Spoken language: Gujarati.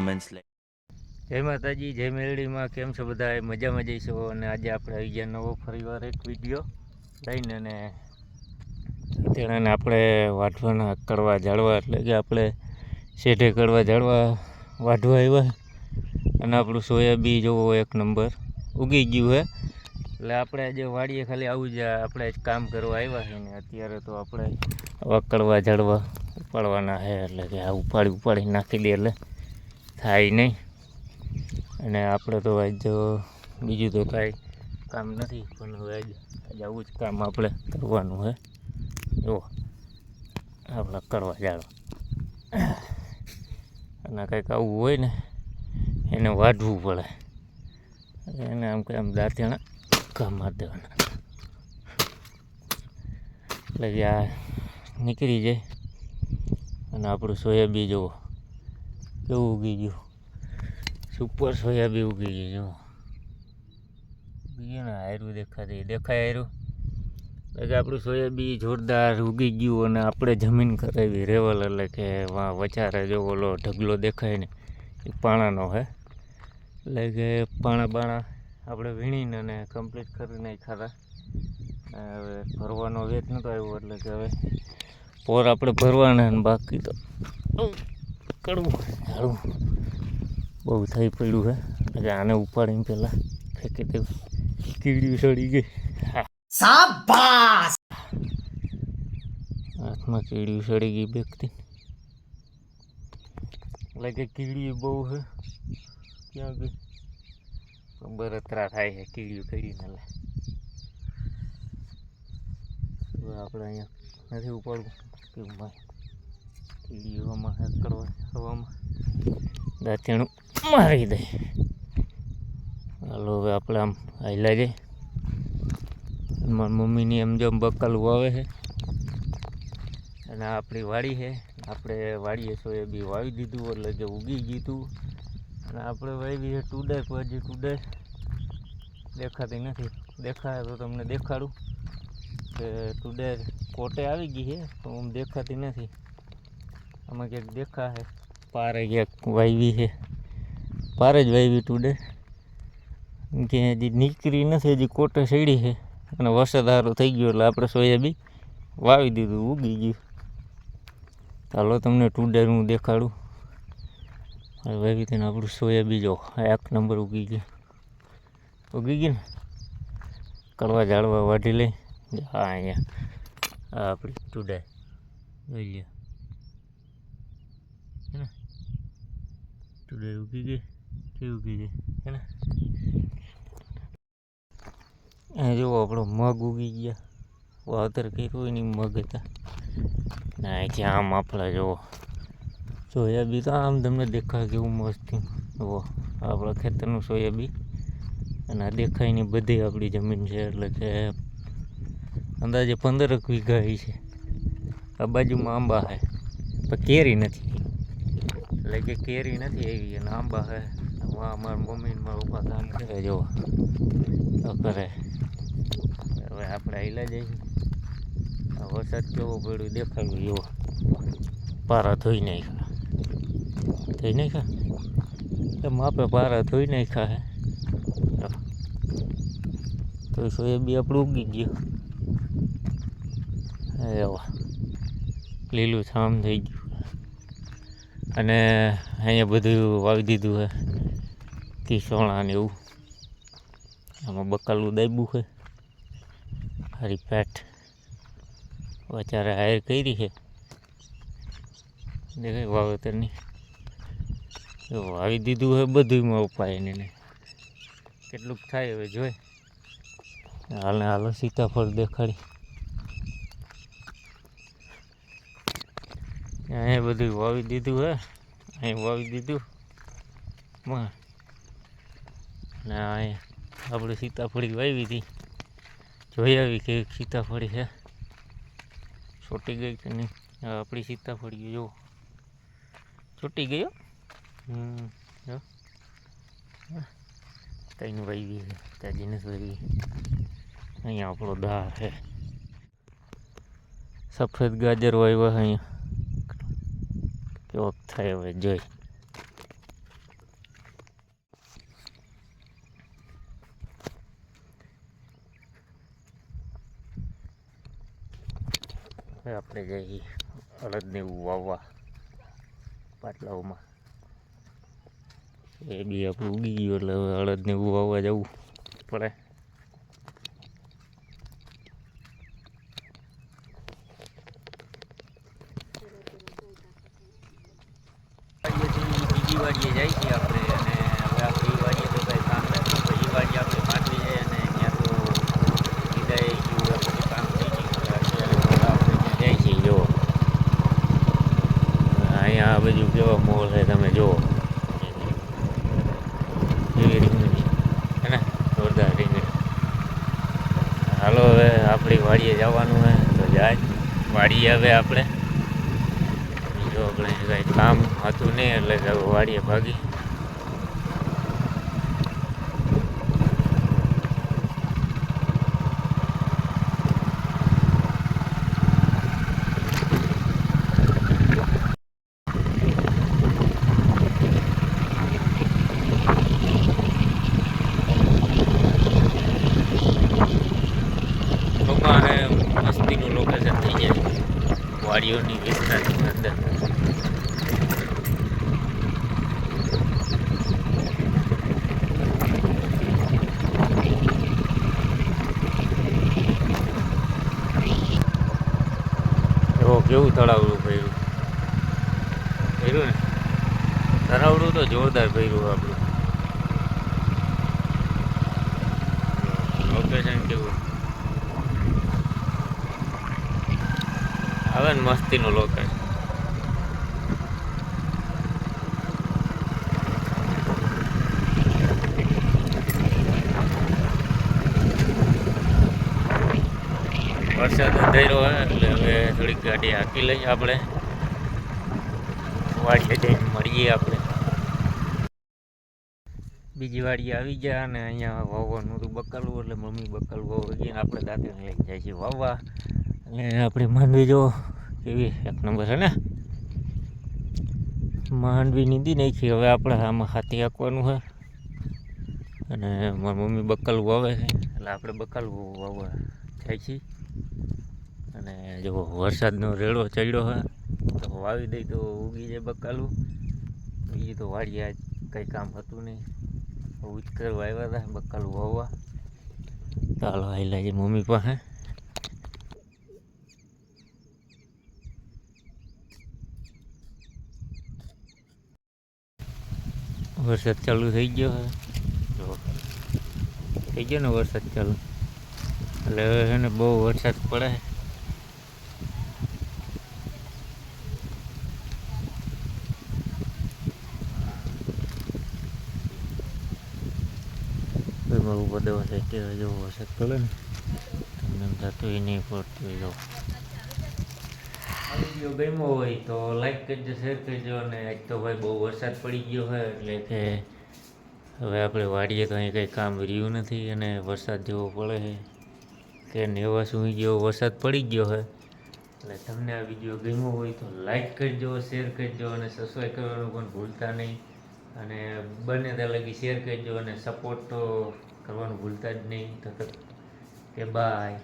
moments later. જય માતાજી, જય મેરડીમાં. કેમ છો બધા? મજામાં જઈશું. અને આજે આપણે આવી ગયા નવો ફરીવાર એક વિડીયો લઈને. અને તેણે આપણે વાઢવાના કડવા ઝાડવા, એટલે કે આપણે શેઢે કડવા ઝાડવા વાઢવા આવ્યા. અને આપણું સોયાબીન જોવો એક નંબર ઉગી ગયું છે. એટલે આપણે આજે વાડીએ ખાલી આવું જ આપણે જ કામ કરવા આવ્યા છે. ને અત્યારે તો આપણે આવા કડવા ઝાડવા ઉપાડવાના છે. એટલે કે આ ઉપાડી નાખી દે એટલે થાય નહીં. અને આપણે તો આજ બીજું તો કાંઈ કામ નથી, પણ હવે આજે આવું જ કામ આપણે કરવાનું છે. જો આપણા કરવા ઝાડવા અને કંઈક આવું હોય ને એને વાઢવું પડે. એને આમ કે આમ દાંતેણા કામ મારી દેવાના, એટલે કે આ નીકળી જાય. અને આપણું સોયાબીન જુઓ કેવું ઉગી ગયું, સુપર સોયાબીન ઉગી ગયું. જો ઉગી ગયું ને, હાયરું દેખાય હાયરું. એટલે કે આપણું સોયાબીન જોરદાર ઉગી ગયું. અને આપણે જમીન કરાવી રેવલ, એટલે કે વચારે જો ઓલો ઢગલો દેખાય ને એ પાણાનો છે. એટલે કે પાણા આપણે વીણીને અને કમ્પ્લીટ કરી નાખ્યા. હવે ભરવાનો વેત નહોતો આવ્યો, એટલે કે હવે પોર આપણે ભરવાના. અને બાકી તો કડવું ઝાડવું બહુ થઈ પડ્યું છે. એટલે આને ઉપાડીને પહેલાં ફેંકી દેવું. કીડીઓ સડી ગઈ. શાબાશ! હાથમાં કીડીઓ સડી ગઈ બેકતી. એટલે કે કીડીઓ બહુ છે. ક્યાં ગઈ બરતરા થાય છે કીડીઓ કરીને. એટલે હવે આપણે અહીંયા નથી ઉપાડવું કે ભાઈ કીડીઓમાં કરવા હવામાં દાંતેણું મારી દે. હાલો હવે આપણે આમ હાલ્યા જાય. મારી મમ્મીની એમ જો બકાલું આવે છે. અને આપણી વાડી છે. આપણે વાડીએ સોયાબીન વાવી દીધું, એટલે કે ઉગી ગયું હતું. અને આપણે વાવી છે ટુડર. હજી ટુડર દેખાતી નથી. દેખાય તો તમને દેખાડું કે ટુડર કોટે આવી ગઈ છે, તો આમ દેખાતી નથી. આમાં ક્યાંક દેખાશે. પારે ક્યાંક વાવી છે, પારે જ વાવી ટુડર. કે હજી નીકળી નથી, હજી કોટે સડી છે. અને વરસાદ સારો થઈ ગયો એટલે આપણે સોયાબીન વાવી દીધું, ઉગી ગયું. ચાલો તમને ટુડર હું દેખાડું. વાવી તેને આપણું સોયાબીન જો એક નંબર ઉગી ગયું ને. કડવા ઝાડવા વાઢી લઈ. હા અહીંયા આ આપણી ટુડર જોઈ લ્યો હે ને. ટુડર ઉગી ગઈ, કેવી ઉગી ગઈ હે ને. આ જુઓ આપણો મગ ઉગી ગયા. વાવતર કર્યું હોય ને મગ હતા. ના અહીંથી આમ આપણે જુઓ સોયાબીન તો આમ તમને દેખાય કેવું મસ્ત. જુઓ આપણા ખેતરનું સોયાબીન. અને આ દેખાય ની બધી આપણી જમીન છે. એટલે કે અંદાજે 15 વીઘા છે. આ બાજુમાં આંબા છે, પણ કેરી નથી. એટલે કે કેરી નથી આવી અને આંબા છે. મારા મમ્મી ને મારા પપ્પા કામ કરે જોવા કરે. હવે આપણે હાલ્યા જઈએ. વરસાદ કેવો પડ્યો દેખાડ્યું. એવો પારા ધોઈ નાખ્યા એમ આપે પારા ધોઈ નાખ્યા છે. તો સોયાબીન આપણું ઉગી ગયું. એવા લીલું છામ થઈ ગયું. અને અહીંયા બધું વાવી દીધું છે કિસોણા ને એવું. આમાં બકાલું દાબ્યું છે. હારી પેટ વચારે હાયર કરી છે. દેખાય વાવેતરની વાવી દીધું છે બધુંમાં ઉપાય એને. કેટલુંક થાય હવે જોઈ. હાલો સીતાફળ દેખાડી. અહીંયા બધું વાવી દીધું છે. અહીં વાવી દીધું ને અહીંયા આપણે સીતાફળી વાવી હતી. જોઈ આવી કે સીતાફળી છે, છોટી ગઈ કે નહીં. આપણી સીતાફળી જો છૂટી ગયો. કઈ વાવી છે તાજી નથી વાવી. અહીંયા આપણો દા છે. સફેદ ગાજર વાવ્યા અહીંયા. કેવો થાય હવે જોઈ. હવે આપણે જઈએ અડદને એવું વાવવા પાટલાઓમાં. એ બી આપણું ઉગી ગયું એટલે હવે અડદને એવું વાવવા જવું પડે. બીજી વાડીએ જાય છે આપણે, અને હવે આપણે એ વાડીએ તો કંઈ કામ નથી. તો એ વાડી આપણે માંડવી છે અને ત્યાં તો વિદાય જેવું પછી કામ થઈ ગયું. અત્યારે તો આપણે ત્યાં જાય છે. જુઓ અહીંયા આ બાજુ કેવો મોલ છે તમે જુઓ. એવી રીંગણી હે ને, જોરદાર રીંગણી. હાલો હવે આપણી વાડીએ જવાનું છે તો જાય વાડીએ. હવે આપણે જો આપણે કાંઈ કામ હતું નહીં એટલે વાડીએ ભાગી. મસ્તીનું લોકેશન થઈ જાય વાડીઓની વિસ્તારની અંદર. એવો કેવું તળાવડું ભર્યું ને, તળાવડું તો જોરદાર ભર્યું આપણું. લોકેશન કેવું આવે ને, મસ્તીનું લોકેશન. વરસાદ અંધારો હોય એટલે હવે થોડીક ગાડી હાંકી લઈએ આપણે. વાડીએ જઈને મળીએ આપણે. બીજી વાડીએ આવી ગયા અને અહીંયા વાવવાનું હતું બકાલું, એટલે મમ્મી બકાલું વાવવા ગઈ. આપણે દાંતે લઈને જાય છે વાવવા. અને આપણી માંડવી જો કેવી એક નંબર છે ને, માંડવી નીંદી નાખી. હવે આપણે આમાં હાથી હાંકવાનું છે અને મારી મમ્મી બકાલું વાવે છે એટલે આપણે બકાલું વાવવા જાય છીએ. અને જો વરસાદનો રેડો ચડ્યો છે તો વાવી દઈ તો ઉગી જાય બકાલું. બીજું તો વાડીએ આજ કંઈ કામ હતું નહીં, ઉચકરવા આવ્યા હતા બકાલું વાવવા. ચાલો આવેલા છે મમ્મી પાસે. વરસાદ ચાલુ થઈ ગયો છે, જો થઈ ગયો ને વરસાદ ચાલુ. એટલે હવે છે ને બહુ વરસાદ પડે. મારું બધો અત્યારે જો વરસાદ પડે ને તમને એમ થતું નહીં પડતું. જો આ વિડીયો ગમ્યો હોય તો લાઈક કરજો, શેર કરજો. અને આજ તો ભાઈ બહુ વરસાદ પડી ગયો હોય એટલે કે હવે આપણે વાડીએ તો અહીં કંઈ કામ રહ્યું નથી અને વરસાદ જેવો પડે છે કે નેવા સુધી જેવો વરસાદ પડી ગયો હોય. એટલે તમને આ વિડીયો ગમ્યો હોય તો લાઈક કરજો, શેર કરજો અને સબસ્ક્રાઈબ કરવાનું પણ ભૂલતા નહીં. અને બને ત્યાં લગી શેર કરજો અને સપોર્ટ તો કરવાનું ભૂલતા જ નહીં. તો કે બાય.